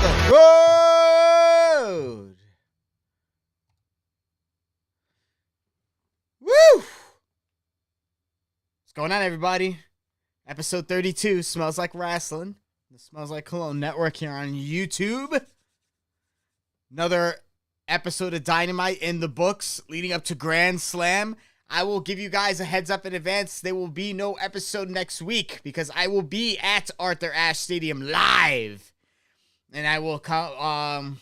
the road. Woo! What's going on, everybody? Episode 32, Smells Like Wrasslin. The Smells Like Cologne Network here on YouTube. Another episode of Dynamite in the books leading up to Grand Slam. I will give you guys a heads up in advance. There will be no episode next week because I will be at Arthur Ashe Stadium live. And I will come,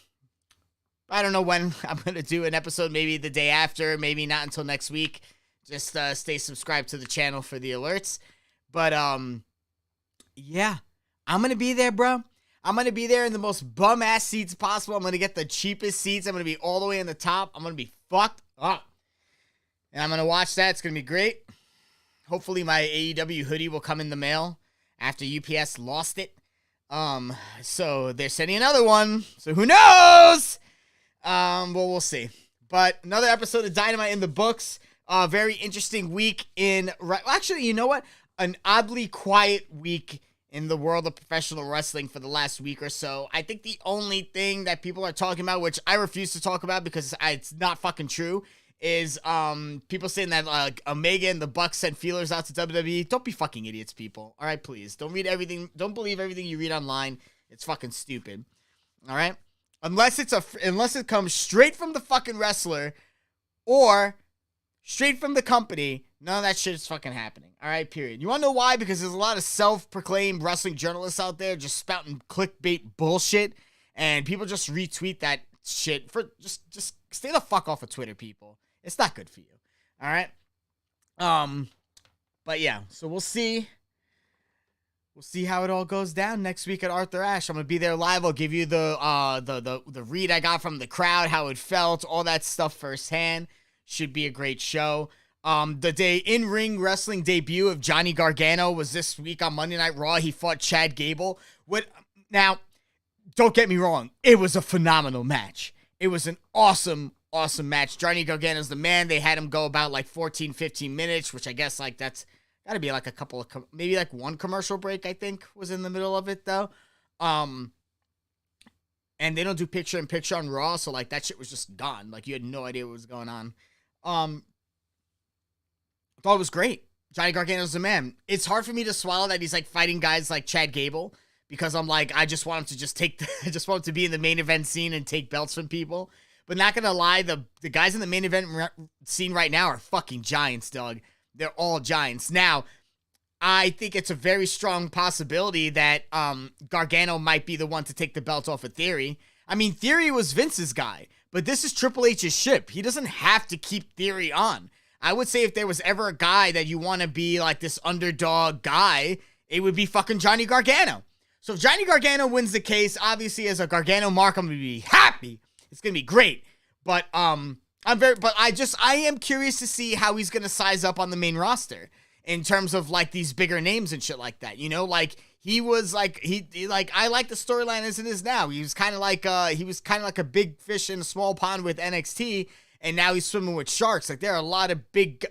I don't know when I'm going to do an episode, maybe the day after, maybe not until next week. Just stay subscribed to the channel for the alerts. But, yeah, I'm going to be there, bro. I'm going to be there in the most bum-ass seats possible. I'm going to get the cheapest seats. I'm going to be all the way in the top. I'm going to be fucked up. And I'm going to watch that. It's going to be great. Hopefully my AEW hoodie will come in the mail after UPS lost it. So they're sending another one. So who knows? Well, we'll see. But another episode of Dynamite in the books. Very interesting week in... Actually, you know what? An oddly quiet week in the world of professional wrestling for the last week or so. I think the only thing that people are talking about, which I refuse to talk about because it's not fucking true, is people saying that Omega and the Bucks sent feelers out to WWE. Don't be fucking idiots, people. All right, please. Don't read everything. Don't believe everything you read online. It's fucking stupid. All right? Unless it comes straight from the fucking wrestler or straight from the company, none of that shit is fucking happening. All right, period. You want to know why? Because there's a lot of self-proclaimed wrestling journalists out there just spouting clickbait bullshit, and people just retweet that shit. For just stay the fuck off of Twitter, people. It's not good for you. All right? But yeah, so we'll see. We'll see how it all goes down next week at Arthur Ashe. I'm going to be there live. I'll give you the read I got from the crowd, how it felt, all that stuff firsthand. Should be a great show. The in-ring wrestling debut of Johnny Gargano was this week on Monday Night Raw. He fought Chad Gable. Now, don't get me wrong. It was a phenomenal match. It was an awesome match. Johnny Gargano's the man. They had him go about like 14, 15 minutes, which I guess like that's got to be like a couple of, maybe like one commercial break, I think, was in the middle of it though. And they don't do picture-in-picture on Raw, so like that shit was just gone. Like you had no idea what was going on. I thought it was great. Johnny Gargano's the man. It's hard for me to swallow that he's like fighting guys like Chad Gable because I'm like, I just want him to I just want him to be in the main event scene and take belts from people. But not gonna lie, the guys in the main event scene right now are fucking giants, dog. They're all giants. Now, I think it's a very strong possibility that Gargano might be the one to take the belt off of Theory. I mean, Theory was Vince's guy, but this is Triple H's ship. He doesn't have to keep Theory on. I would say if there was ever a guy that you want to be like this underdog guy, it would be fucking Johnny Gargano. So if Johnny Gargano wins the case, obviously as a Gargano mark, I'm going to be happy. It's going to be great. But I am curious to see how he's going to size up on the main roster in terms of like these bigger names and shit like that. You know, like he was like, I like the storyline as it is now. He was kind of like a big fish in a small pond with NXT. And now he's swimming with sharks. Like there are a lot of big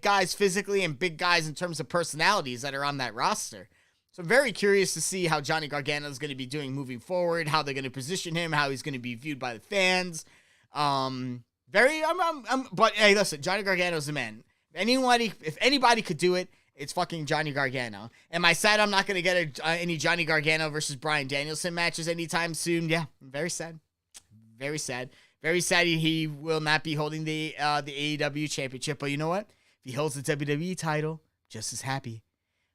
guys physically and big guys in terms of personalities that are on that roster. So I'm very curious to see how Johnny Gargano is going to be doing moving forward, how they're going to position him, how he's going to be viewed by the fans. But hey, listen, Johnny Gargano's the man. If anybody could do it, it's fucking Johnny Gargano. Am I sad I'm not going to get any Johnny Gargano versus Bryan Danielson matches anytime soon? Yeah, I'm very sad. Very sad. Very sad he will not be holding the AEW championship. But you know what? If he holds the WWE title, just as happy.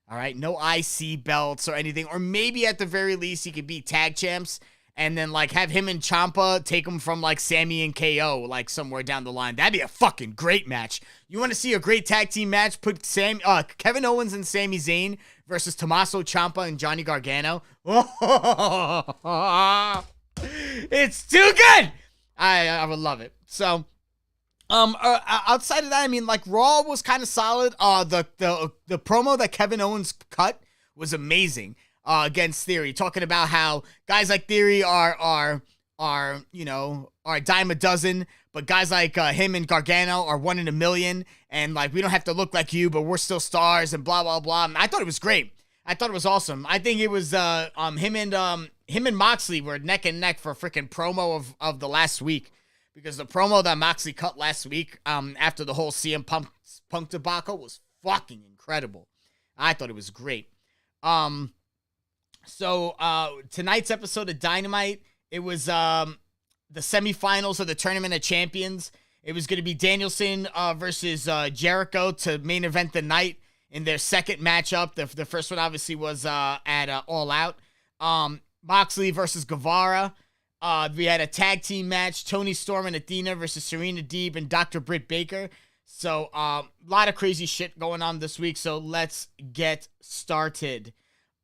All right? No IC belts or anything. Or maybe at the very least he could be tag champs and then like have him and Ciampa take him from like Sammy and KO like somewhere down the line. That'd be a fucking great match. You want to see a great tag team match? Put Kevin Owens and Sami Zayn versus Tommaso Ciampa and Johnny Gargano. It's too good. I would love it. So, outside of that, I mean, like Raw was kind of solid. The promo that Kevin Owens cut was amazing. Against Theory, talking about how guys like Theory are a dime a dozen, but guys like him and Gargano are 1 in a million, and like we don't have to look like you, but we're still stars, and blah blah blah. I thought it was great. I thought it was awesome. I think it was him and him and Moxley were neck and neck for a freaking promo of the last week. Because the promo that Moxley cut last week, after the whole CM Punk debacle was fucking incredible. I thought it was great. So tonight's episode of Dynamite, it was the semifinals of the Tournament of Champions. It was going to be Danielson versus Jericho to main event the night in their second matchup. The first one obviously was at All Out. Moxley versus Guevara. We had a tag team match, Toni Storm and Athena versus Serena Deeb and Dr. Britt Baker. So, a lot of crazy shit going on this week, so let's get started.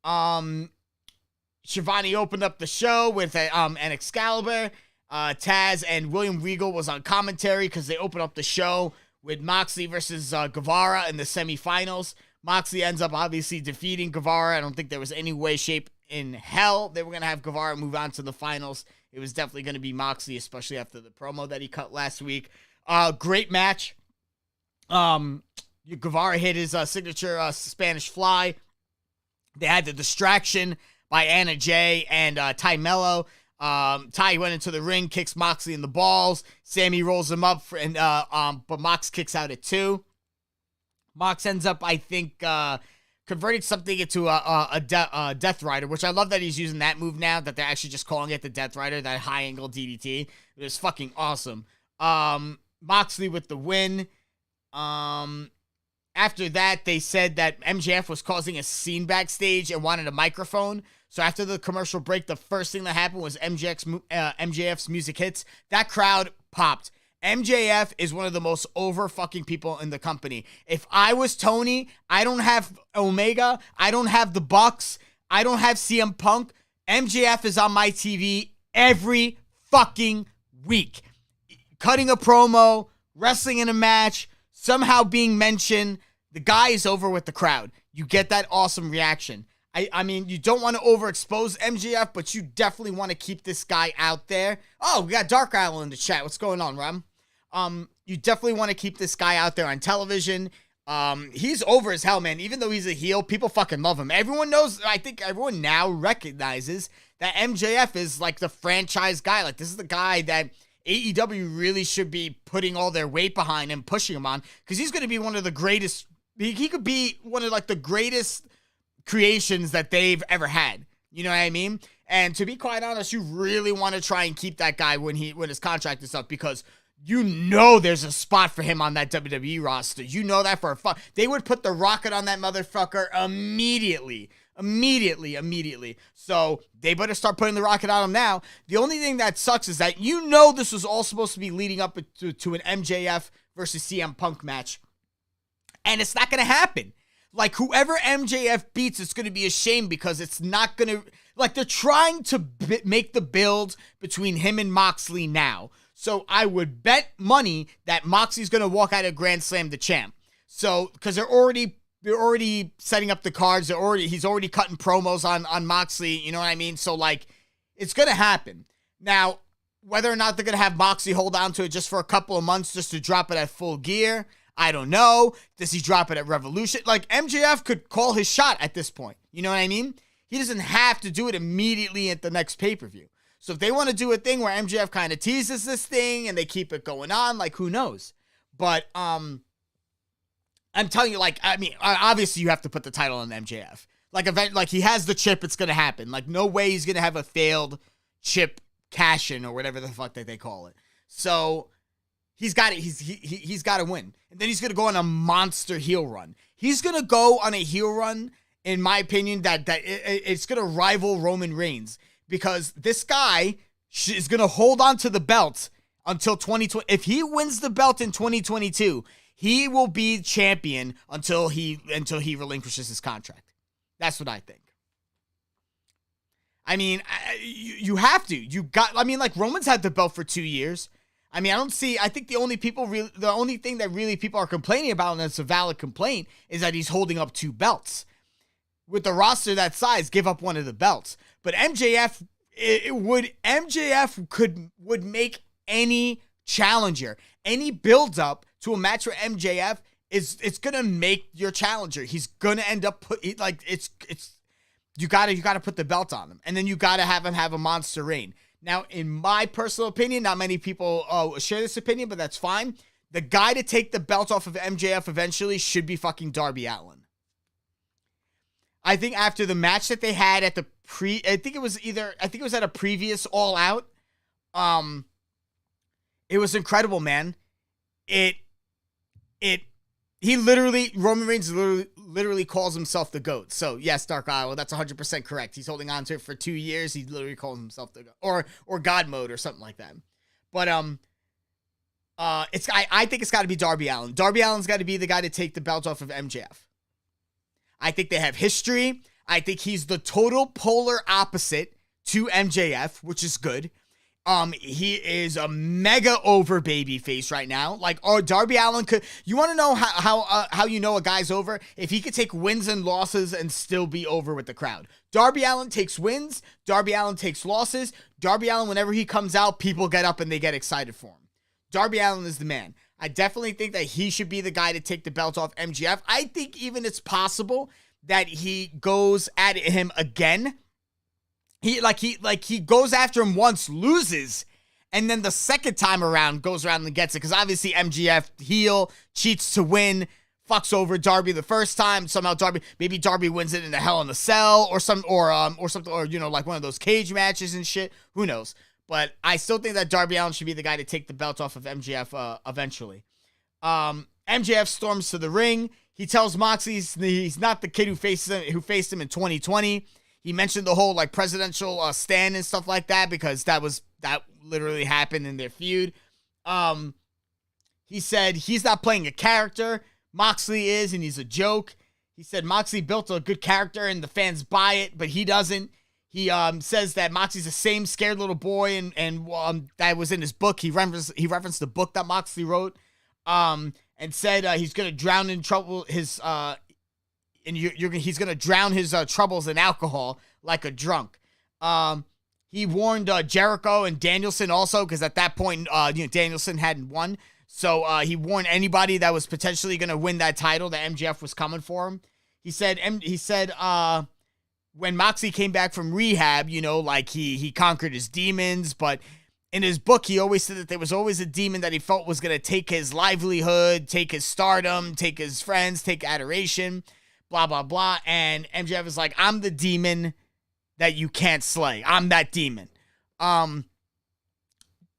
Shivani opened up the show with an Excalibur. Taz and William Regal was on commentary because they opened up the show with Moxley versus Guevara in the semifinals. Moxley ends up obviously defeating Guevara. I don't think there was any way, shape in hell they were going to have Guevara move on to the finals. It was definitely going to be Moxley, especially after the promo that he cut last week. Great match. Guevara hit his signature Spanish fly. They had the distraction by Anna Jay and Ty Mello. Ty went into the ring, kicks Moxley in the balls. Sammy rolls him up, but Mox kicks out at 2. Mox ends up, I think, converting something into a Death Rider, which I love that he's using that move now, that they're actually just calling it the Death Rider, that high angle DDT. It was fucking awesome. Moxley with the win. After that, they said that MJF was causing a scene backstage and wanted a microphone. So after the commercial break, the first thing that happened was MJF's music hits. That crowd popped. MJF is one of the most over fucking people in the company. If I was Tony, I don't have Omega, I don't have the Bucks, I don't have CM Punk. MJF is on my TV every fucking week. Cutting a promo, wrestling in a match, somehow being mentioned. The guy is over with the crowd. You get that awesome reaction. I mean, you don't want to overexpose MJF, but you definitely want to keep this guy out there. Oh, we got Dark Isle in the chat. What's going on, Ram? You definitely want to keep this guy out there on television. He's over as hell, man. Even though he's a heel, people fucking love him. Everyone knows, I think everyone now recognizes that MJF is like the franchise guy. Like, this is the guy that AEW really should be putting all their weight behind and pushing him on, because he's going to be one of the greatest. He could be one of like the greatest creations that they've ever had. You know what I mean? And to be quite honest, you really want to try and keep that guy when his contract is up, because you know there's a spot for him on that WWE roster. You know that for a fact. They would put the rocket on that motherfucker immediately. So they better start putting the rocket on him now. The only thing that sucks is that you know this was all supposed to be leading up to an MJF versus CM Punk match. And it's not going to happen. Like, whoever MJF beats, it's going to be a shame, because it's not going to... Like, they're trying to make the build between him and Moxley now. So I would bet money that Moxley's going to walk out of Grand Slam the champ. So, because they're already setting up the cards. He's already cutting promos on Moxley. You know what I mean? So, like, it's going to happen. Now, whether or not they're going to have Moxley hold on to it just for a couple of months just to drop it at Full Gear, I don't know. Does he drop it at Revolution? Like, MJF could call his shot at this point. You know what I mean? He doesn't have to do it immediately at the next pay-per-view. So if they want to do a thing where MJF kind of teases this thing and they keep it going on, like, who knows? But I'm telling you, like, I mean, obviously you have to put the title on MJF. Like, he has the chip, it's going to happen. Like, no way he's going to have a failed chip cash-in or whatever the fuck that they call it. So he's got it. He's got to win. And then he's going to go on a monster heel run. He's going to go on a heel run, in my opinion, that it's going to rival Roman Reigns. Because this guy is going to hold on to the belt until 2020. If he wins the belt in 2022, he will be champion until he relinquishes his contract. That's what I think. I mean, you have to. I mean, like, Roman's had the belt for 2 years. I mean, I think the only thing that really people are complaining about, and it's a valid complaint, is that he's holding up 2 belts. With the roster that size, give up one of the belts. But MJF would make any challenger, any build up to a match for MJF it's gonna make your challenger. He's gonna end up you gotta put the belt on him, and then you gotta have him have a monster reign. Now, in my personal opinion, not many people share this opinion, but that's fine. The guy to take the belt off of MJF eventually should be fucking Darby Allin. I think after the match that they had at the I think it was at a previous All Out. It was incredible, man. Roman Reigns literally calls himself the GOAT. So yes, Dark Isle, that's 100% correct. He's holding on to it for 2 years. He literally calls himself the GOAT, or God Mode or something like that. But I think it's got to be Darby Allin. Darby Allin's got to be the guy to take the belt off of MJF. I think they have history. I think he's the total polar opposite to MJF, which is good. He is a mega over baby face right now. Like, Darby Allin could. You want to know how you know a guy's over? If he could take wins and losses and still be over with the crowd. Darby Allin takes wins. Darby Allin takes losses. Darby Allin, whenever he comes out, people get up and they get excited for him. Darby Allin is the man. I definitely think that he should be the guy to take the belt off MJF. I think even it's possible that he goes at him again. He goes after him once, loses, and then the second time around goes around and gets it. Because obviously MJF heel, cheats to win, fucks over Darby the first time. Somehow Darby wins it in the Hell in a Cell or something, or you know, like one of those cage matches and shit. Who knows? But I still think that Darby Allin should be the guy to take the belt off of MJF eventually. MJF storms to the ring. He tells Moxley he's not the kid who faced him in 2020. He mentioned the whole like presidential stand and stuff like that because that literally happened in their feud. He said he's not playing a character. Moxley is, and he's a joke. He said Moxley built a good character and the fans buy it, but he doesn't. He says that Moxley's the same scared little boy, and that was in his book. He referenced the book that Moxley wrote, and said he's gonna drown in trouble he's gonna drown his troubles in alcohol like a drunk. He warned Jericho and Danielson also, because at that point Danielson hadn't won, so he warned anybody that was potentially gonna win that title that MJF was coming for him. He said when Moxley came back from rehab, you know, like he conquered his demons, but in his book, he always said that there was always a demon that he felt was going to take his livelihood, take his stardom, take his friends, take adoration, blah, blah, blah. And MJF is like, I'm the demon that you can't slay. I'm that demon. All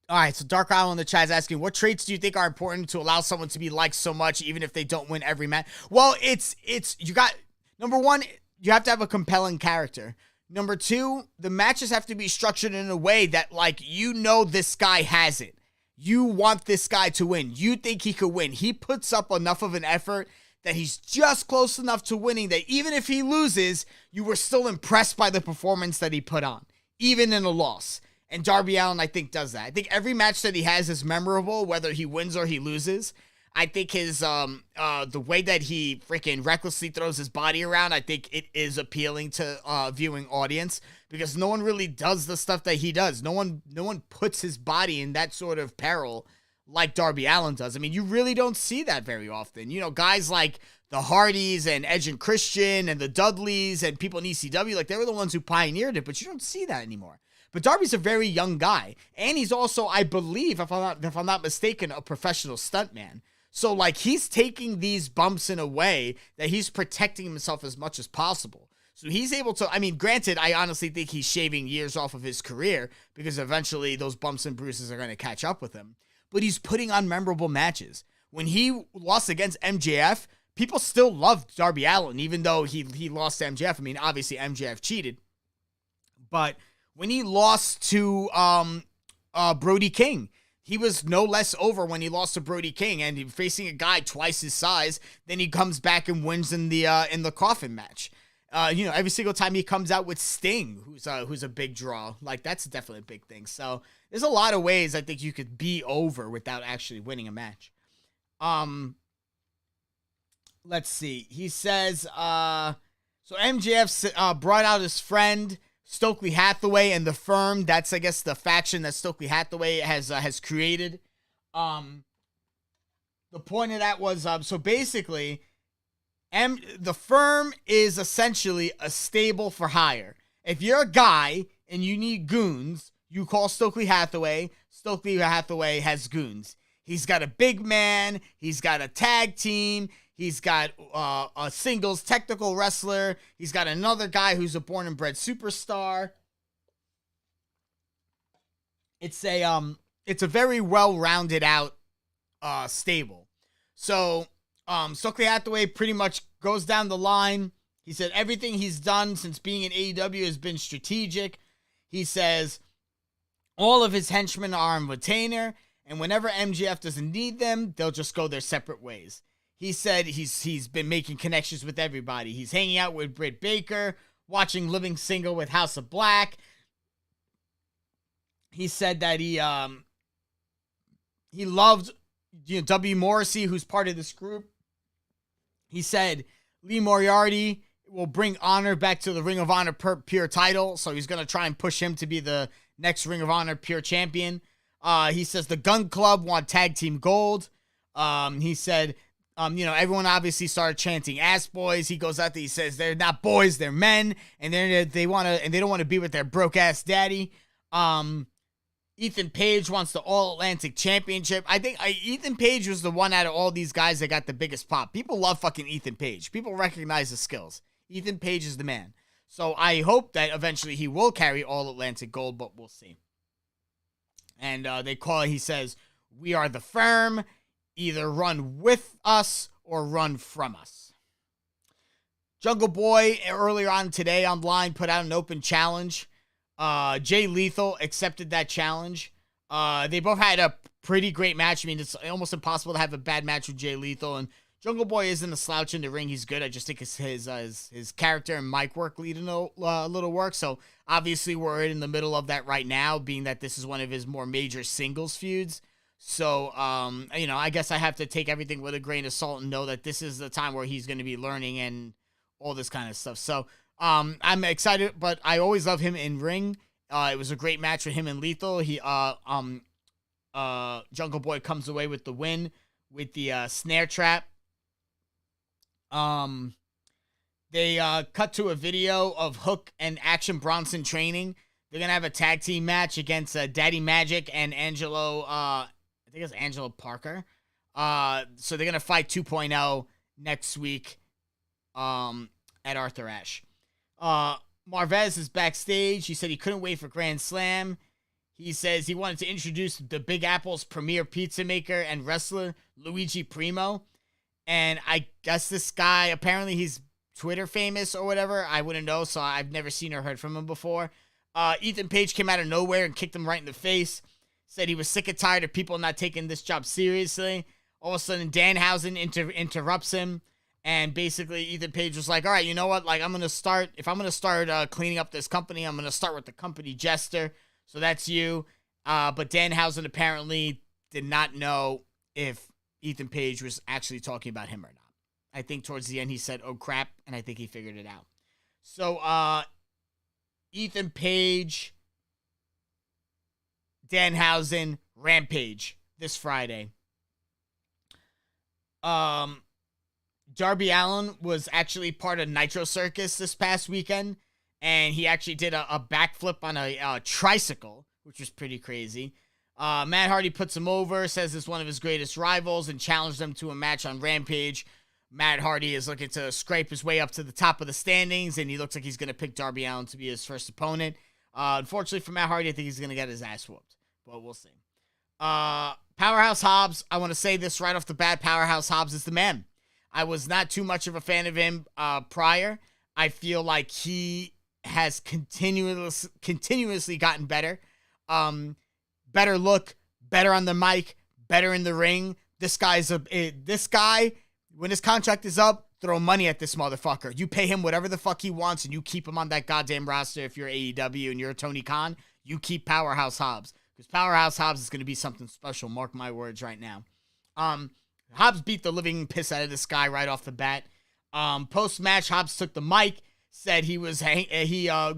right, so Dark Isle in the chat is asking, what traits do you think are important to allow someone to be liked so much, even if they don't win every match? Well, you got, number one, you have to have a compelling character. Number two, the matches have to be structured in a way that, like, you know this guy has it. You want this guy to win. You think he could win. He puts up enough of an effort that he's just close enough to winning that even if he loses, you were still impressed by the performance that he put on, even in a loss. And Darby Allin, I think, does that. I think every match that he has is memorable, whether he wins or he loses. I think his the way that he freaking recklessly throws his body around, I think it is appealing to viewing audience, because no one really does the stuff that he does. No one puts his body in that sort of peril like Darby Allin does. I mean, you really don't see that very often. You know, guys like the Hardys and Edge and Christian and the Dudleys and people in ECW, like, they were the ones who pioneered it, but you don't see that anymore. But Darby's a very young guy, and he's also, I believe, if I'm not mistaken, a professional stuntman. So, like, he's taking these bumps in a way that he's protecting himself as much as possible. So he's able to, I mean, granted, I honestly think he's shaving years off of his career, because eventually those bumps and bruises are going to catch up with him. But he's putting on memorable matches. When he lost against MJF, people still loved Darby Allin, even though he lost to MJF. I mean, obviously MJF cheated. But when he lost to Brody King, he was no less over when he lost to Brody King, and facing a guy twice his size. Then he comes back and wins in the coffin match. You know, every single time he comes out with Sting, who's a big draw, like, that's definitely a big thing. So there's a lot of ways I think you could be over without actually winning a match. Let's see. He says, so MJF brought out his friend Stokely Hathaway and the Firm. That's, I guess, the faction that Stokely Hathaway has created. The point of that was, so basically, The firm is essentially a stable for hire. If you're a guy and you need goons, you call Stokely Hathaway. Stokely Hathaway has goons. He's got a big man. He's got a tag team. He's got a singles technical wrestler. He's got another guy who's a born and bred superstar. It's a very well-rounded out stable. So Stokely Hathaway pretty much goes down the line. He said everything he's done since being in AEW has been strategic. He says all of his henchmen are on retainer, and whenever MJF doesn't need them, they'll just go their separate ways. He said he's been making connections with everybody. He's hanging out with Britt Baker, watching Living Single with House of Black. He said that he loved W. Morrissey, who's part of this group. He said Lee Moriarty will bring honor back to the Ring of Honor Pure title, so he's going to try and push him to be the next Ring of Honor Pure champion. He says the Gun Club want tag team gold. He said, everyone obviously started chanting ass boys. He goes out there, he says they're not boys, they're men, and they don't want to be with their broke ass daddy. Ethan Page wants the All Atlantic Championship. I think Ethan Page was the one out of all these guys that got the biggest pop. People love fucking Ethan Page. People recognize the skills. Ethan Page is the man. So I hope that eventually he will carry All Atlantic Gold, but we'll see. And he says, we are the firm. Either run with us or run from us. Jungle Boy, earlier on today online, put out an open challenge. Jay Lethal accepted that challenge. They both had a pretty great match. I mean, it's almost impossible to have a bad match with Jay Lethal. And Jungle Boy isn't a slouch in the ring. He's good. I just think his character and mic work needed a little work. So obviously we're in the middle of that right now, being that this is one of his more major singles feuds. So, I guess I have to take everything with a grain of salt and know that this is the time where he's going to be learning and all this kind of stuff. So, I'm excited, but I always love him in ring. It was a great match with him and Lethal. Jungle Boy comes away with the win with the snare trap. They cut to a video of Hook and Action Bronson training. They're gonna have a tag team match against Daddy Magic and Angelo. I think it's Angelo Parker. So they're gonna fight 2.0 next week. At Arthur Ashe. Marvez is backstage. He said he couldn't wait for Grand Slam. He says he wanted to introduce the Big Apple's premier pizza maker and wrestler, Luigi Primo. And I guess this guy, apparently he's Twitter famous or whatever. I wouldn't know, so I've never seen or heard from him before. Ethan Page came out of nowhere and kicked him right in the face. Said he was sick and tired of people not taking this job seriously. All of a sudden, Danhausen interrupts him. And basically, Ethan Page was like, all right, you know what? Like, if I'm going to start cleaning up this company, I'm going to start with the company jester. So that's you. But Danhausen apparently did not know if Ethan Page was actually talking about him or not. I think towards the end he said, oh, crap. And I think he figured it out. So, Ethan Page, Danhausen, Rampage this Friday. Darby Allin was actually part of Nitro Circus this past weekend, and he actually did a backflip on a tricycle, which was pretty crazy. Matt Hardy puts him over, says it's one of his greatest rivals, and challenged him to a match on Rampage. Matt Hardy is looking to scrape his way up to the top of the standings, and he looks like he's going to pick Darby Allin to be his first opponent. Unfortunately for Matt Hardy, I think he's going to get his ass whooped, but we'll see. Powerhouse Hobbs, I want to say this right off the bat, Powerhouse Hobbs is the man. I was not too much of a fan of him prior. I feel like he has continuously gotten better. Better look, better on the mic, better in the ring. This guy, when his contract is up, throw money at this motherfucker. You pay him whatever the fuck he wants, and you keep him on that goddamn roster. If you're AEW and you're Tony Khan, you keep Powerhouse Hobbs. Because Powerhouse Hobbs is going to be something special. Mark my words right now. Hobbs beat the living piss out of this guy right off the bat. Post-match, Hobbs took the mic, said he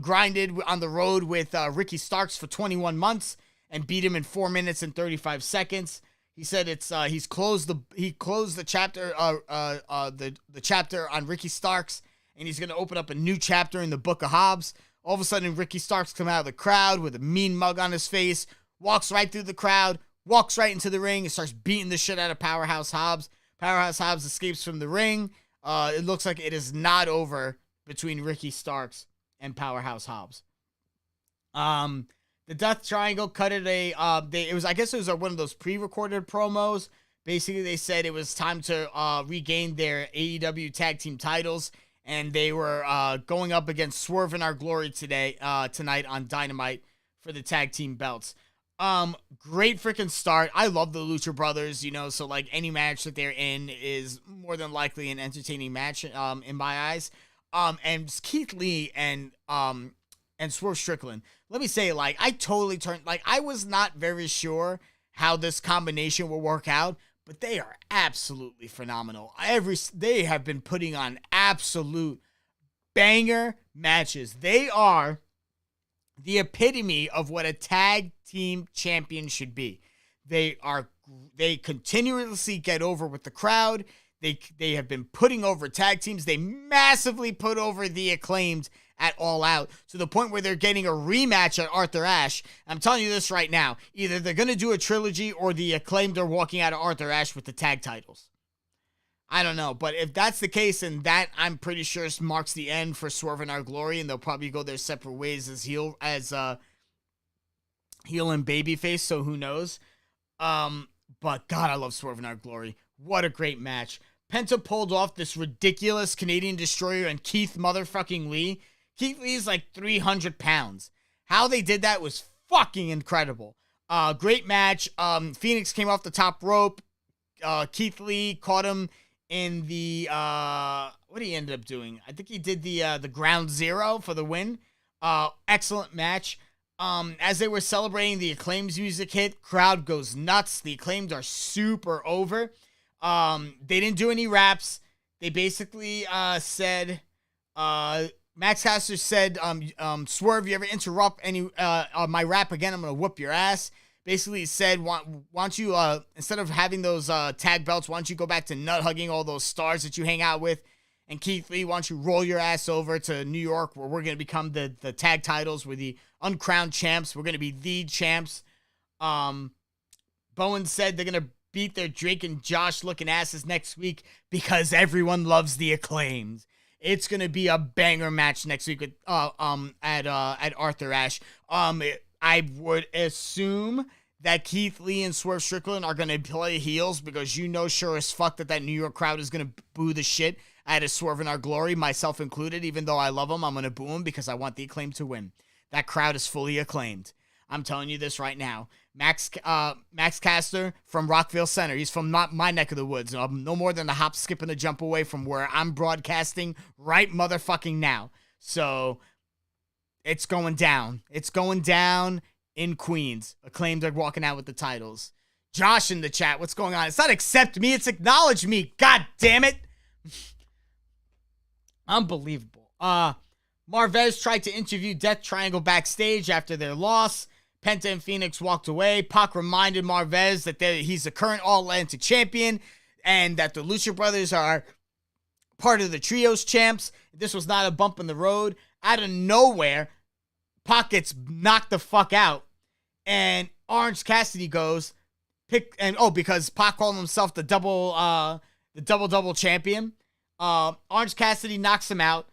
grinded on the road with Ricky Starks for 21 months and beat him in 4 minutes and 35 seconds. He said he closed the chapter the chapter on Ricky Starks, and he's gonna open up a new chapter in the Book of Hobbs. All of a sudden, Ricky Starks come out of the crowd with a mean mug on his face, walks right through the crowd, walks right into the ring, and starts beating the shit out of Powerhouse Hobbs. Powerhouse Hobbs escapes from the ring. It looks like it is not over between Ricky Starks and Powerhouse Hobbs. The Death Triangle cut it I guess it was one of those pre-recorded promos. Basically, they said it was time to regain their AEW tag team titles, and they were going up against Swerve in Our Glory tonight on Dynamite for the tag team belts. Great freaking start. I love the Lucha Brothers, so like any match that they're in is more than likely an entertaining match in my eyes. And Keith Lee and Swerve Strickland. Let me say, I totally I was not very sure how this combination will work out, but they are absolutely phenomenal. They have been putting on absolute banger matches. They are the epitome of what a tag team champion should be. They continuously get over with the crowd. They have been putting over tag teams. They massively put over the Acclaimed at All Out to the point where they're getting a rematch at Arthur Ashe. I'm telling you this right now. Either they're going to do a trilogy or the Acclaimed are walking out of Arthur Ashe with the tag titles. I don't know, but if that's the case, and that I'm pretty sure marks the end for Swerve in Our Glory, and they'll probably go their separate ways as heel and babyface, so who knows. But God, I love Swerve in Our Glory. What a great match. Penta pulled off this ridiculous Canadian Destroyer and Keith motherfucking Lee. Keith Lee is like 300 pounds. How they did that was fucking incredible. Great match. Phoenix came off the top rope. Keith Lee caught him in the, what did he end up doing? I think he did the ground zero for the win. Excellent match. As they were celebrating, the Acclaimed music hit. Crowd goes nuts. The Acclaimed are super over. They didn't do any raps. They basically said, Max Caster said, Swerve, you ever interrupt any my rap again, I'm going to whoop your ass. Basically he said, why don't you, instead of having those tag belts, why don't you go back to nut hugging all those stars that you hang out with? And Keith Lee, why don't you roll your ass over to New York, where we're going to become the tag titles. We're the uncrowned champs. We're going to be the champs. Bowen said they're going to beat their Drake and Josh looking asses next week because everyone loves the Acclaimed. It's going to be a banger match next week with, at Arthur Ashe. I would assume that Keith Lee and Swerve Strickland are going to play heels because sure as fuck that New York crowd is going to boo the shit out of Swerve in Our Glory, myself included. Even though I love them, I'm going to boo them because I want the Acclaimed to win. That crowd is fully acclaimed. I'm telling you this right now. Max Caster from Rockville Center. He's from not my neck of the woods. No more than a hop, skip, and a jump away from where I'm broadcasting right motherfucking now. So it's going down. It's going down in Queens. Acclaimed are walking out with the titles. Josh in the chat, what's going on? It's not accept me, it's acknowledge me. God damn it. Unbelievable. Marvez tried to interview Death Triangle backstage after their loss. Penta and Phoenix walked away. Pac reminded Marvez that he's the current All-Atlantic champion and that the Lucha Brothers are part of the Trios champs. This was not a bump in the road. Out of nowhere, Pac gets knocked the fuck out. And Orange Cassidy goes, because Pac called himself the double champion. Orange Cassidy knocks him out,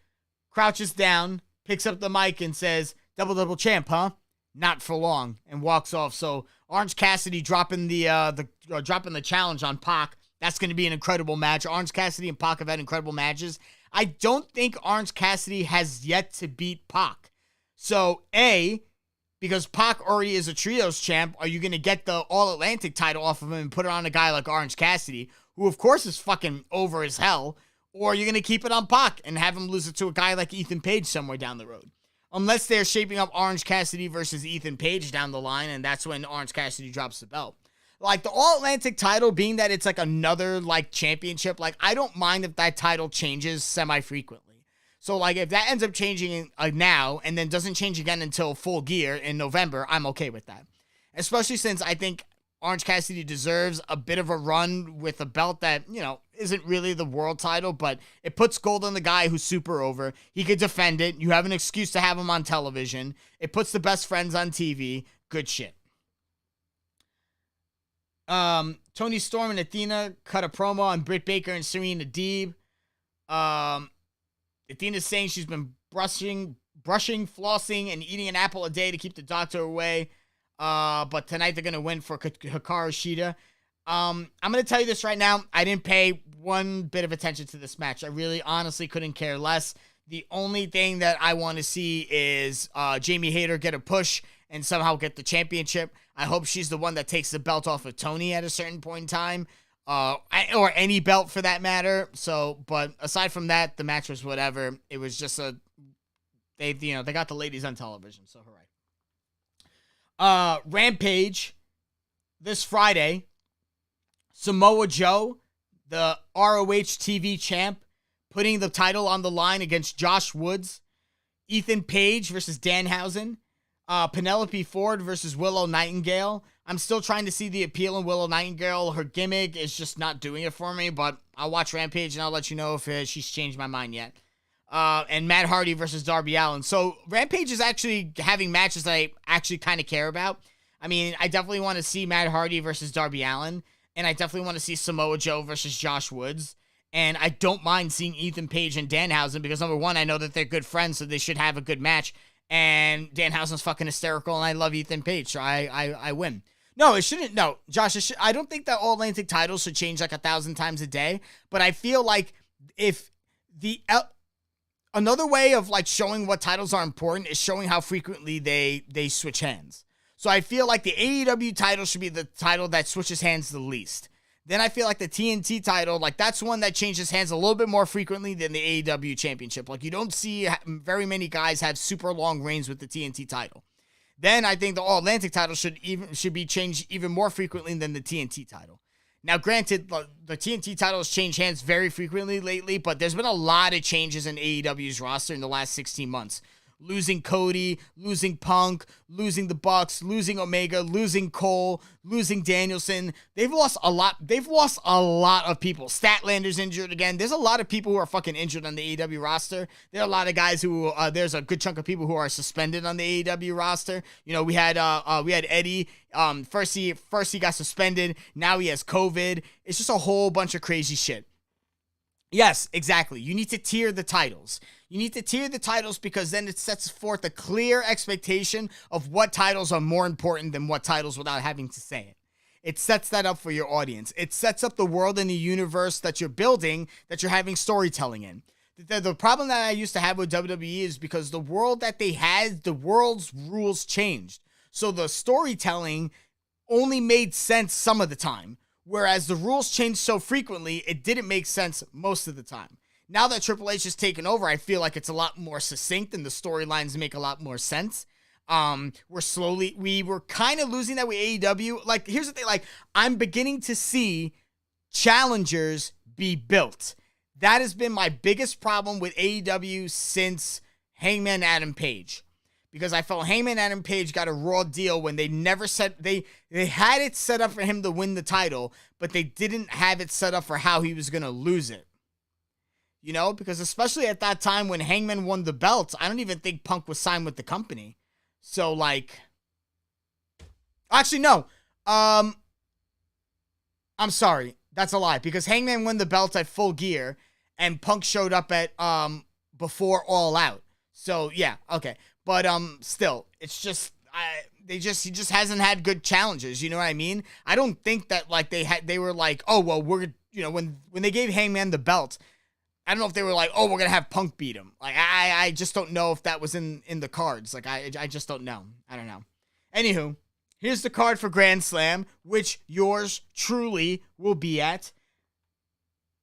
crouches down, picks up the mic and says, double champ, huh? Not for long, and walks off. So Orange Cassidy dropping the challenge on Pac. That's going to be an incredible match. Orange Cassidy and Pac have had incredible matches. I don't think Orange Cassidy has yet to beat Pac. So because Pac already is a Trios champ, are you going to get the All-Atlantic title off of him and put it on a guy like Orange Cassidy, who of course is fucking over as hell, or are you going to keep it on Pac and have him lose it to a guy like Ethan Page somewhere down the road? Unless they're shaping up Orange Cassidy versus Ethan Page down the line, and that's when Orange Cassidy drops the belt. Like, the All-Atlantic title, being that it's like another, championship, I don't mind if that title changes semi-frequently. So, if that ends up changing now, and then doesn't change again until Full Gear in November, I'm okay with that. Especially since I think Orange Cassidy deserves a bit of a run with a belt that, you know, isn't really the world title, but it puts gold on the guy who's super over. He could defend it. You have an excuse to have him on television. It puts the best friends on TV. Good shit. Tony Storm and Athena cut a promo on Britt Baker and Serena Deeb. Athena's saying she's been brushing, flossing, and eating an apple a day to keep the doctor away. But tonight they're going to win for Hikaru Shida. I'm going to tell you this right now. I didn't pay one bit of attention to this match. I really honestly couldn't care less. The only thing that I want to see is Jamie Hayter get a push and somehow get the championship. I hope she's the one that takes the belt off of Tony at a certain point in time. Or any belt for that matter. So, but aside from that, the match was whatever. It was just they got the ladies on television, so hooray. Rampage this Friday. Samoa Joe, the ROH TV champ, putting the title on the line against Josh Woods. Ethan Page versus Danhausen. Penelope Ford versus Willow Nightingale. I'm still trying to see the appeal in Willow Nightingale. Her gimmick is just not doing it for me, but I'll watch Rampage and I'll let you know if she's changed my mind yet. And Matt Hardy versus Darby Allin. So Rampage is actually having matches that I actually kind of care about. I mean, I definitely want to see Matt Hardy versus Darby Allin, and I definitely want to see Samoa Joe versus Josh Woods. And I don't mind seeing Ethan Page and Danhausen because, number one, I know that they're good friends, so they should have a good match. And Danhausen's fucking hysterical, and I love Ethan Page, so I win. No, it shouldn't. No, Josh, I don't think that All Atlantic titles should change like 1,000 times a day. But I feel like if another way of like showing what titles are important is showing how frequently they switch hands. So I feel like the AEW title should be the title that switches hands the least. Then I feel like the TNT title, like that's one that changes hands a little bit more frequently than the AEW championship. Like you don't see very many guys have super long reigns with the TNT title. Then I think the All Atlantic title should be changed even more frequently than the TNT title. Now, granted, the TNT title has changed hands very frequently lately, but there's been a lot of changes in AEW's roster in the last 16 months. Losing Cody, losing Punk, losing the Bucks, losing Omega, losing Cole, losing Danielson. They've lost a lot. They've lost a lot of people. Statlander's injured again. There's a lot of people who are fucking injured on the AEW roster. There are a lot of guys who, there's a good chunk of people who are suspended on the AEW roster. You know, we had Eddie. First he got suspended. Now he has COVID. It's just a whole bunch of crazy shit. Yes, exactly. You need to tier the titles. You need to tier the titles because then it sets forth a clear expectation of what titles are more important than what titles without having to say it. It sets that up for your audience. It sets up the world and the universe that you're building, that you're having storytelling in. The problem that I used to have with WWE is because the world that they had, the world's rules changed. So the storytelling only made sense some of the time. Whereas the rules changed so frequently, it didn't make sense most of the time. Now that Triple H has taken over, I feel like it's a lot more succinct and the storylines make a lot more sense. We were kind of losing that with AEW. Like, here's the thing, like, I'm beginning to see challengers be built. That has been my biggest problem with AEW since Hangman Adam Page. Because I felt Hangman Adam Page got a raw deal when they never said they had it set up for him to win the title, but they didn't have it set up for how he was going to lose it. You know, because especially at that time when Hangman won the belts, I don't even think Punk was signed with the company. So like, actually no, I'm sorry, that's a lie because Hangman won the belts at Full Gear and Punk showed up at before All Out. So yeah, okay. But still, it's just he just hasn't had good challenges. You know what I mean? I don't think that like they were like, oh well, we're when they gave Hangman the belt, I don't know if they were like, oh, we're gonna have Punk beat him. Like I just don't know if that was in the cards. Like I just don't know. I don't know. Anywho, here's the card for Grand Slam, which yours truly will be at.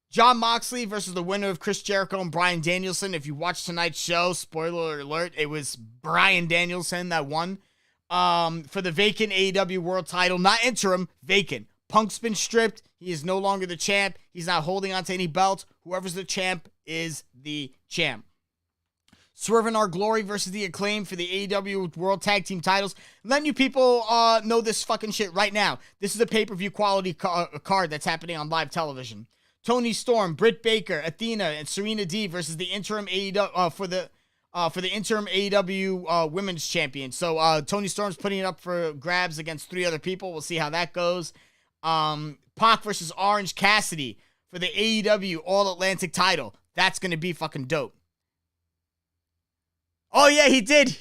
Jon Moxley versus the winner of Chris Jericho and Bryan Danielson. If you watched tonight's show, spoiler alert, it was Bryan Danielson that won. For the vacant AEW World title, not interim, vacant. Punk's been stripped. He is no longer the champ. He's not holding on to any belts. Whoever's the champ is the champ. Swerve in Our Glory versus The Acclaim for the AEW World Tag Team titles. Letting you people know this fucking shit right now. This is a pay-per-view quality card that's happening on live television. Toni Storm, Britt Baker, Athena, and Serena Deeb versus the interim AEW for the interim AEW Women's Champion. So Toni Storm's putting it up for grabs against 3 other people. We'll see how that goes. Pac versus Orange Cassidy for the AEW All Atlantic title. That's gonna be fucking dope. Oh, yeah, he did.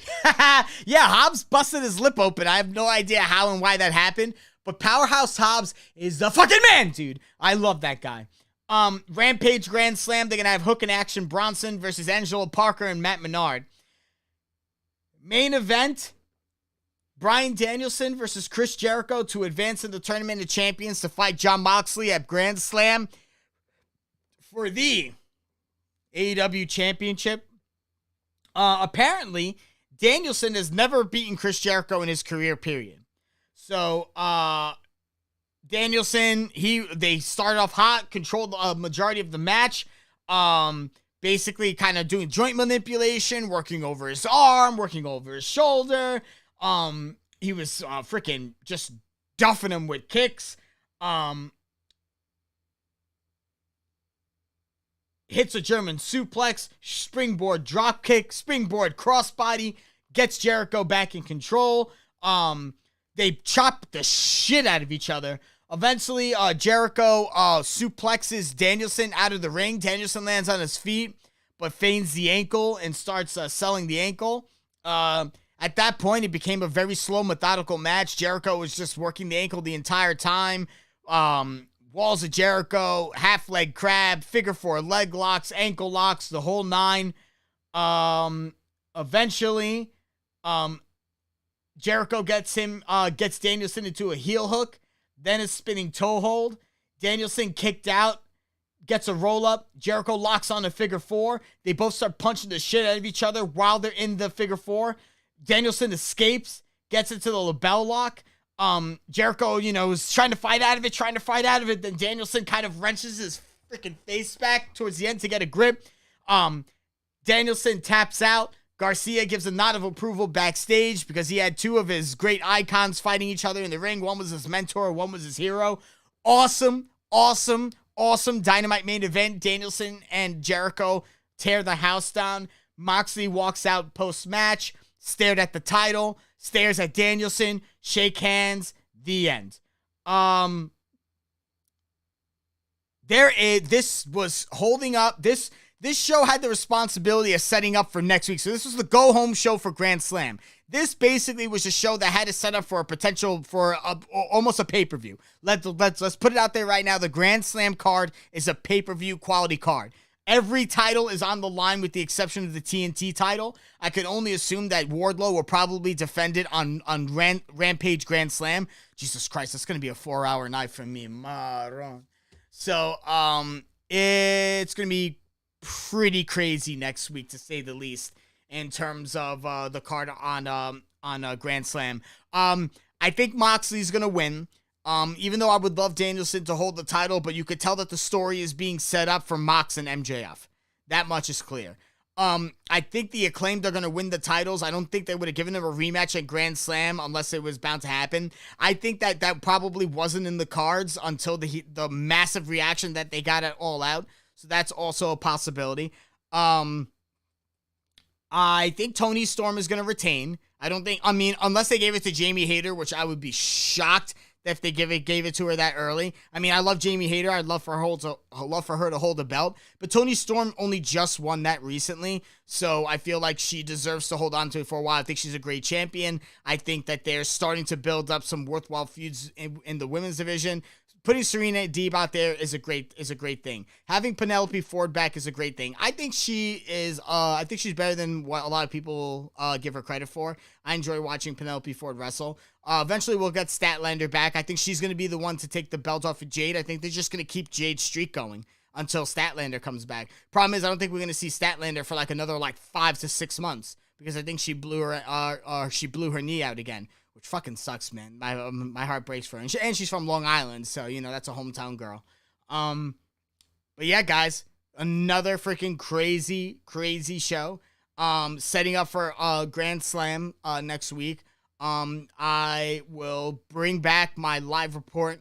Yeah, Hobbs busted his lip open. I have no idea how and why that happened, but Powerhouse Hobbs is the fucking man, dude. I love that guy. Rampage Grand Slam. They're going to have Hook and Action Bronson versus Angelo Parker and Matt Menard. Main event, Bryan Danielson versus Chris Jericho to advance in the Tournament of Champions to fight Jon Moxley at Grand Slam for the AEW Championship. Apparently, Danielson has never beaten Chris Jericho in his career, period. So, Danielson, they started off hot, controlled the majority of the match, basically kind of doing joint manipulation, working over his arm, working over his shoulder. He was freaking just duffing him with kicks. Hits a German suplex, springboard drop kick, springboard crossbody, gets Jericho back in control. They chop the shit out of each other. Eventually, Jericho suplexes Danielson out of the ring. Danielson lands on his feet, but feigns the ankle and starts selling the ankle. At that point, it became a very slow, methodical match. Jericho was just working the ankle the entire time. Walls of Jericho, half leg crab, figure 4 leg locks, ankle locks, the whole 9. Eventually, Jericho gets Danielson into a heel hook, then a spinning toe hold. Danielson kicked out, gets a roll up. Jericho locks on a figure 4. They both start punching the shit out of each other while they're in the figure 4. Danielson escapes, gets into the label lock. Jericho, is trying to fight out of it. Then Danielson kind of wrenches his freaking face back towards the end to get a grip. Danielson taps out. Garcia gives a nod of approval backstage because he had 2 of his great icons fighting each other in the ring. One was his mentor, one was his hero. Awesome Dynamite main event. Danielson and Jericho tear the house down. Moxley walks out post-match, stared at the title, stares at Danielson, shake hands, the end. This was holding up. This show had the responsibility of setting up for next week. So this was the go-home show for Grand Slam. This basically was a show that had to set up for a potential for almost a pay-per-view. Let's put it out there right now. The Grand Slam card is a pay-per-view quality card. Every title is on the line with the exception of the TNT title. I could only assume that Wardlow will probably defend it on Rampage Grand Slam. Jesus Christ, that's going to be a 4-hour night for me. Maron. So, it's going to be pretty crazy next week, to say the least, in terms of the card on Grand Slam. I think Moxley's going to win. Even though I would love Danielson to hold the title, but you could tell that the story is being set up for Mox and MJF. That much is clear. I think the Acclaimed are going to win the titles. I don't think they would have given them a rematch at Grand Slam unless it was bound to happen. I think that probably wasn't in the cards until the massive reaction that they got at All Out. So that's also a possibility. I think Toni Storm is going to retain. Unless they gave it to Jamie Hayter, which I would be shocked if they gave it to her that early. I love Jamie Hayter. I'd love for her to hold the belt. But Toni Storm only just won that recently, so I feel like she deserves to hold on to it for a while. I think she's a great champion. I think that they're starting to build up some worthwhile feuds in the women's division. Putting Serena Deeb out there is a great thing. Having Penelope Ford back is a great thing. I think she is. I think she's better than what a lot of people give her credit for. I enjoy watching Penelope Ford wrestle. Eventually, we'll get Statlander back. I think she's going to be the one to take the belt off of Jade. I think they're just going to keep Jade's streak going until Statlander comes back. Problem is, I don't think we're going to see Statlander for another 5 to 6 months because I think she blew her knee out again. Which fucking sucks, man. My heart breaks for her. And she's from Long Island, so, that's a hometown girl. But yeah, guys, another freaking crazy show. setting up for Grand Slam next week. I will bring back my live report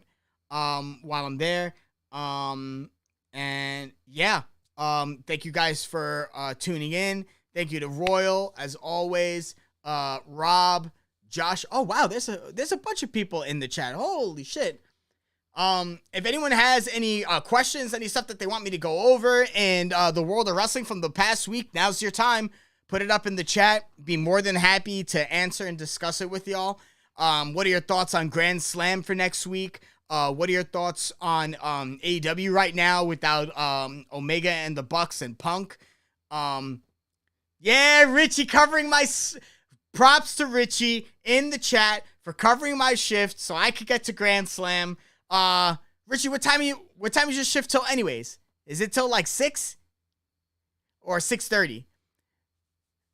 while I'm there. And yeah, thank you guys for tuning in. Thank you to Royal as always. Rob, Josh. Oh wow, there's a bunch of people in the chat. Holy shit. If anyone has any questions, any stuff that they want me to go over in the world of wrestling from the past week, now's your time. Put it up in the chat. Be more than happy to answer and discuss it with y'all. What are your thoughts on Grand Slam for next week? What are your thoughts on AEW right now without Omega and the Bucks and Punk? Yeah, Richie covering my... Props to Richie in the chat for covering my shift so I could get to Grand Slam. Richie, what time is your shift till anyways? Is it till like 6 or 6:30?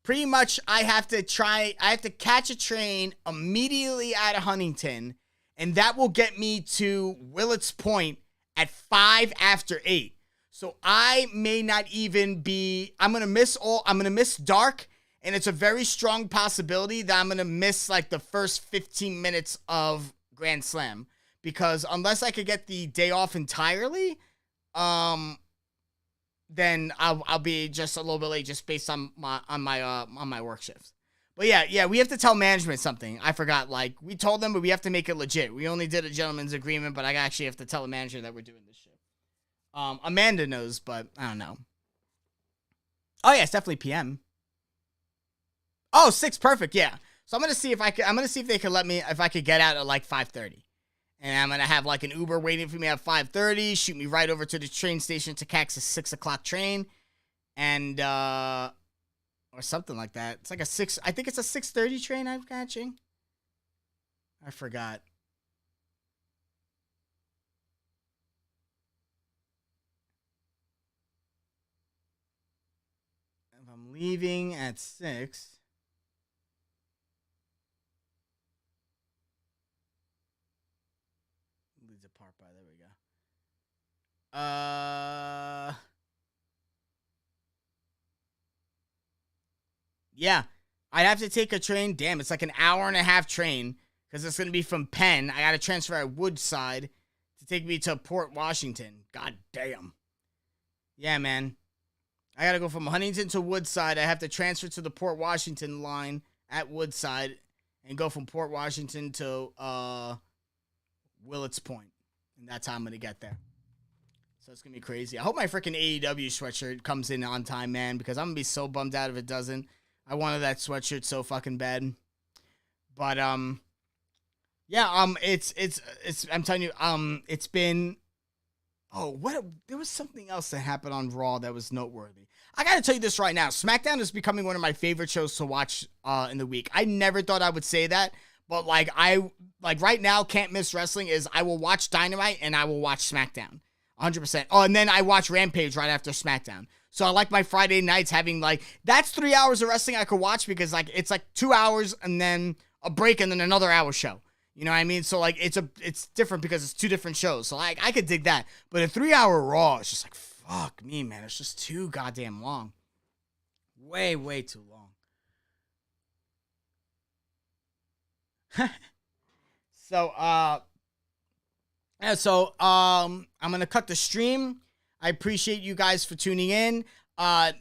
Pretty much I have to catch a train immediately out of Huntington, and that will get me to Willets Point at 5 after 8. So I may not even be, I'm going to miss dark, and it's a very strong possibility that I'm going to miss like the first 15 minutes of Grand Slam. Because unless I could get the day off entirely, then I'll be just a little bit late just based on my work shifts. But yeah, we have to tell management something. I forgot, like, we told them, but we have to make it legit. We only did a gentleman's agreement, but I actually have to tell the manager that we're doing this shit. Amanda knows, but I don't know. Oh yeah, it's definitely PM. Oh, 6, perfect, yeah. So I'm gonna see if they can let me, if I could get out at like 5:30. And I'm going to have like an Uber waiting for me at 5:30, shoot me right over to the train station to catch the 6 o'clock train. And, or something like that. It's like I think it's a 6:30 train I'm catching. I forgot. If I'm leaving at 6. There we go. Yeah, I'd have to take a train. Damn, it's like an hour and a half train because it's going to be from Penn. I got to transfer at Woodside to take me to Port Washington. God damn. Yeah, man. I got to go from Huntington to Woodside. I have to transfer to the Port Washington line at Woodside and go from Port Washington to Willets Point. And that's how I'm going to get there. So it's going to be crazy. I hope my freaking AEW sweatshirt comes in on time, man, because I'm going to be so bummed out if it doesn't. I wanted that sweatshirt so fucking bad. But, yeah, it's, I'm telling you, it's been, there was something else that happened on Raw that was noteworthy. I got to tell you this right now. SmackDown is becoming one of my favorite shows to watch, in the week. I never thought I would say that. But, right now, Can't Miss Wrestling is I will watch Dynamite and I will watch SmackDown. 100%. Oh, and then I watch Rampage right after SmackDown. So I like my Friday nights having, that's 3 hours of wrestling I could watch because, it's 2 hours and then a break and then another hour show. You know what I mean? So, it's different because it's 2 different shows. So, I could dig that. But a 3-hour Raw is just fuck me, man. It's just too goddamn long. Way, way too long. I'm gonna cut the stream. I appreciate you guys for tuning in.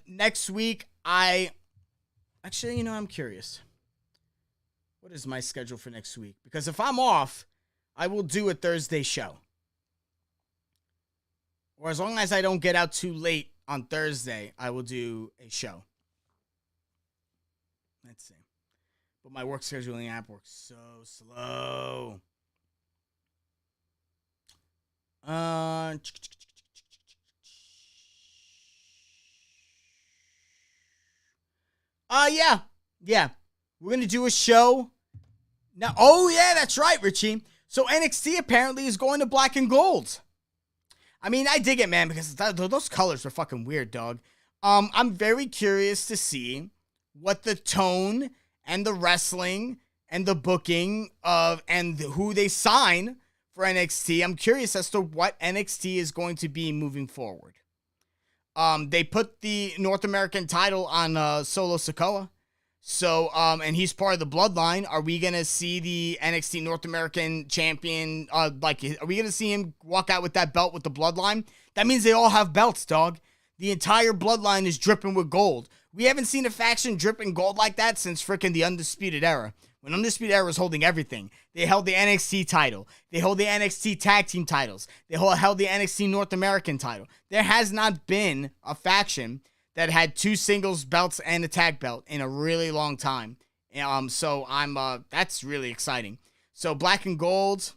Next week, I'm curious. What is my schedule for next week? Because if I'm off, I will do a Thursday show. Or as long as I don't get out too late on Thursday, I will do a show. Let's see. But my work scheduling app works so slow. Yeah. We're gonna do a show. Now, oh yeah, that's right, Richie. So NXT apparently is going to black and gold. I mean, I dig it, man, because those colors are fucking weird, dog. I'm very curious to see what the tone and the wrestling and the booking of and who they sign for NXT. I'm curious as to what NXT is going to be moving forward. they put the North American title on Solo Sikoa. So, and he's part of the bloodline. Are we going to see the NXT North American champion, are we going to see him walk out with that belt with the bloodline? That means they all have belts, dog. The entire bloodline is dripping with gold. We haven't seen a faction dripping gold like that since freaking the Undisputed Era. When Undisputed Era was holding everything. They held the NXT title. They hold the NXT tag team titles. They held the NXT North American title. There has not been a faction that had 2 singles belts and a tag belt in a really long time. So that's really exciting. So Black and Gold,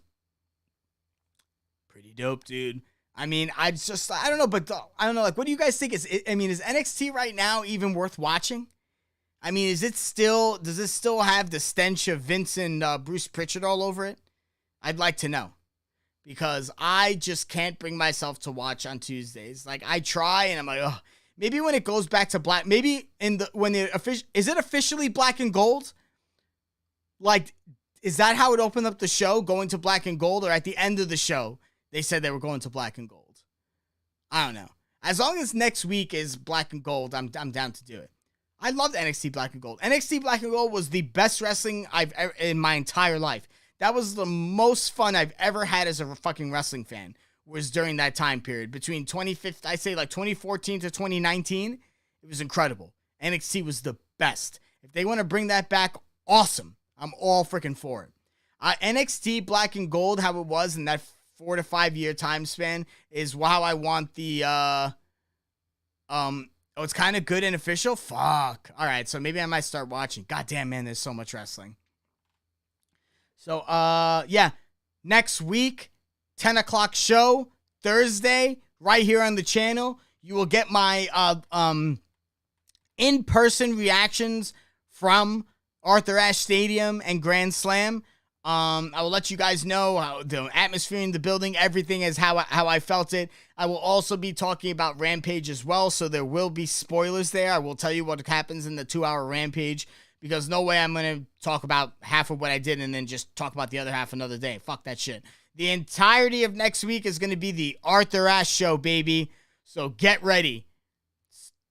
pretty dope, dude. I mean, I don't know, but I don't know, like, what do you guys think? Is NXT right now even worth watching? I mean, does it still have the stench of Vince and Bruce Pritchard all over it? I'd like to know. Because I just can't bring myself to watch on Tuesdays. Like, I try, and I'm like, oh. Maybe when it goes back to black, maybe is it officially Black and Gold? Like, is that how it opened up the show, going to Black and Gold? Or at the end of the show, they said they were going to Black and Gold? I don't know. As long as next week is Black and Gold, I'm down to do it. I loved NXT Black and Gold. NXT Black and Gold was the best wrestling I've ever in my entire life. That was the most fun I've ever had as a fucking wrestling fan. Was during that time period between 2015, I say like 2014 to 2019. It was incredible. NXT was the best. If they want to bring that back, awesome. I'm all freaking for it. NXT Black and Gold, how it was in that 4 to 5 year time span, is how I want the it's kind of good and official. Fuck. All right, so maybe I might start watching. God damn, man, there's so much wrestling. So yeah, next week. 10 o'clock show, Thursday, right here on the channel. You will get my in-person reactions from Arthur Ashe Stadium and Grand Slam. I will let you guys know how the atmosphere in the building, everything is how I felt it. I will also be talking about Rampage as well, so there will be spoilers there. I will tell you what happens in the 2-hour Rampage, because no way I'm going to talk about half of what I did and then just talk about the other half another day. Fuck that shit. The entirety of next week is going to be the Arthur Ashe show, baby. So get ready.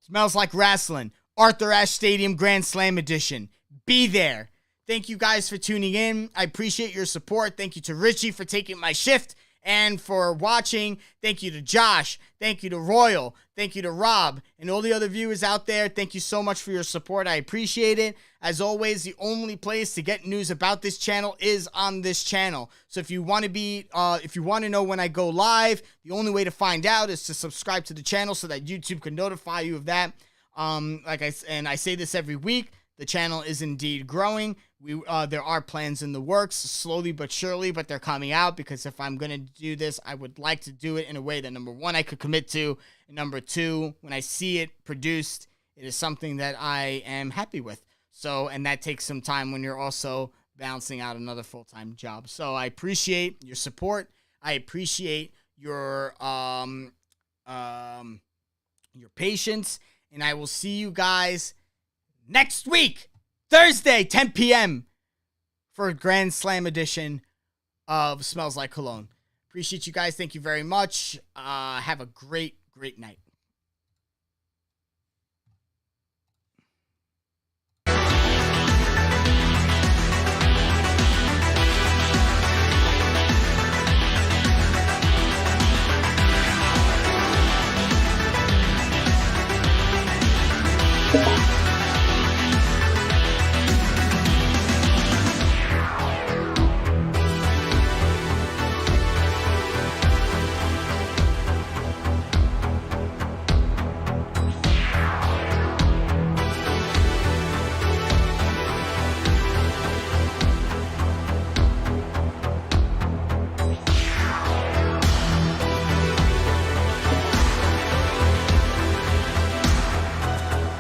Smells like Wrasslin. Arthur Ashe Stadium Grand Slam Edition. Be there. Thank you guys for tuning in. I appreciate your support. Thank you to Richie for taking my shift and for watching. Thank you to Josh. Thank you to Royal. Thank you to Rob and all the other viewers out there. Thank you so much for your support. I appreciate it. As always, the only place to get news about this channel is on this channel. So if you want to know when I go live, the only way to find out is to subscribe to the channel so that YouTube can notify you of that. I say this every week. The channel is indeed growing. There are plans in the works, slowly but surely, but they're coming out, because if I'm going to do this, I would like to do it in a way that, number one, I could commit to, and number two, when I see it produced, it is something that I am happy with. So, and that takes some time when you're also balancing out another full-time job. So I appreciate your support. I appreciate your patience, and I will see you guys next week, Thursday, 10 p.m. for a Grand Slam edition of Smells Like Cologne. Appreciate you guys. Thank you very much. Have a great, great night.